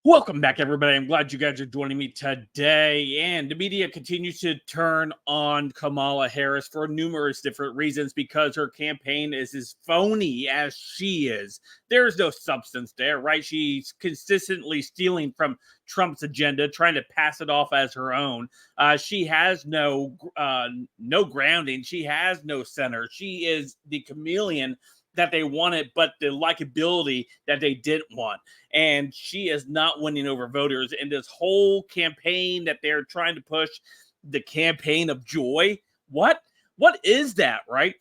Welcome back, everybody. I'm glad you guys are joining me today. And the media continues to turn on Kamala Harris for numerous different reasons because her campaign is as phony as she is. There's no substance there, right? She's consistently stealing from Trump's agenda, trying to pass it off as her own. She has no grounding. She has no center. She is the chameleon that they wanted, but the likability that they didn't want. And she is not winning over voters. And this whole campaign that they're trying to push, the campaign of joy, what is that, right?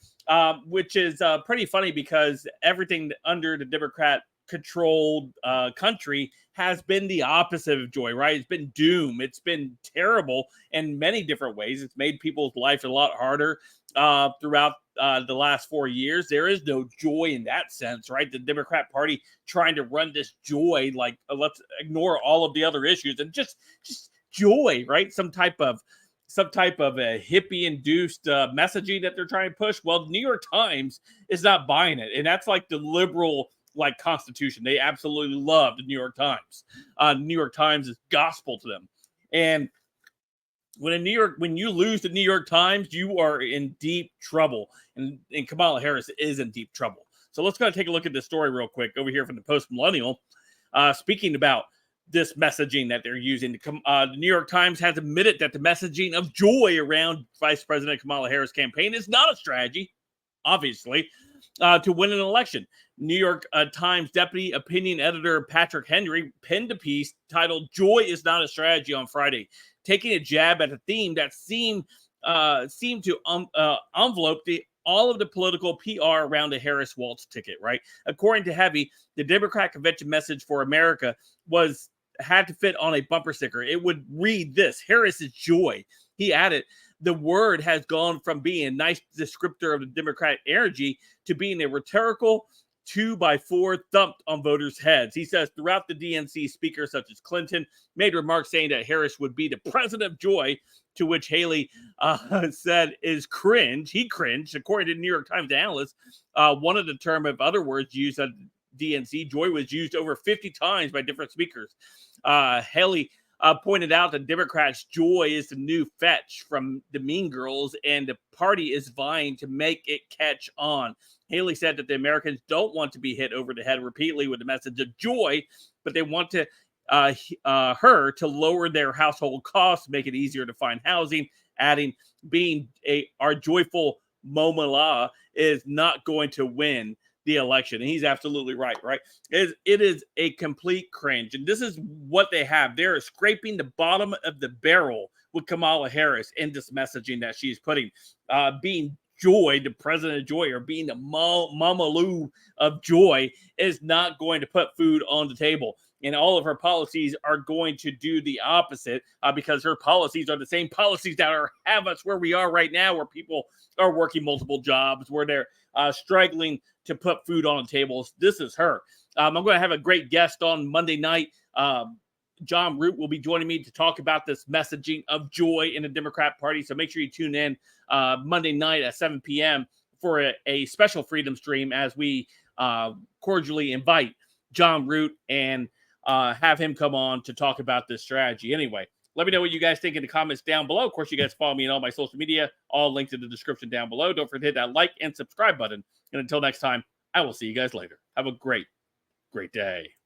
Which is pretty funny because everything under the Democrat controlled country has been the opposite of joy, right? It's been doom. It's been terrible in many different ways. It's made people's life a lot harder throughout the last 4 years. There is no joy in that sense, right? The Democrat Party trying to run this joy, like let's ignore all of the other issues and just joy, right? Some type of a hippie induced messaging that they're trying to push. Well, the New York Times is not buying it, and that's like the liberal like constitution. They absolutely love the New York Times. New York Times is gospel to them, and when you lose the New York Times, you are in deep trouble, and Kamala Harris is in deep trouble. So let's go take a look at this story real quick over here from the Post Millennial, speaking about this messaging that they're using. The New York Times has admitted that the messaging of joy around Vice President Kamala Harris' campaign is not a strategy, obviously, to win an election. New York Times deputy opinion editor Patrick Henry penned a piece titled "Joy is Not a Strategy" on Friday, taking a jab at a theme that seemed to envelope all of the political PR around the Harris Waltz ticket, right? According to Heavy, the Democrat convention message for America had to fit on a bumper sticker. It would read this: Harris's joy. He added, the word has gone from being a nice descriptor of the Democratic energy to being a rhetorical 2x4 thumped on voters' heads. He says throughout the DNC, speakers such as Clinton made remarks saying that Harris would be the president of joy, to which Haley said is cringe. He cringed. According to New York Times analysts, one of the term of other words used at DNC, joy was used over 50 times by different speakers. Haley pointed out that Democrats' joy is the new fetch from the Mean Girls, and the party is vying to make it catch on. Haley said that the Americans don't want to be hit over the head repeatedly with the message of joy, but they want her to lower their household costs, make it easier to find housing, adding, our joyful Momala is not going to win the election. And he's absolutely right? It is a complete cringe. And this is what they have. They're scraping the bottom of the barrel with Kamala Harris in this messaging that she's putting. Being joy, the president of joy, or being the Mama Lou of joy, is not going to put food on the table. And all of her policies are going to do the opposite because her policies are the same policies that have us where we are right now, where people are working multiple jobs, where they're struggling to put food on tables. This is her. I'm going to have a great guest on Monday night. John Root will be joining me to talk about this messaging of joy in the Democrat Party. So make sure you tune in Monday night at 7 p.m. for a special Freedom stream as we cordially invite John Root and have him come on to talk about this strategy. Anyway, let me know what you guys think in the comments down below. Of course, you guys follow me on all my social media, all linked in the description down below. Don't forget to hit that like and subscribe button. And until next time, I will see you guys later. Have a great day.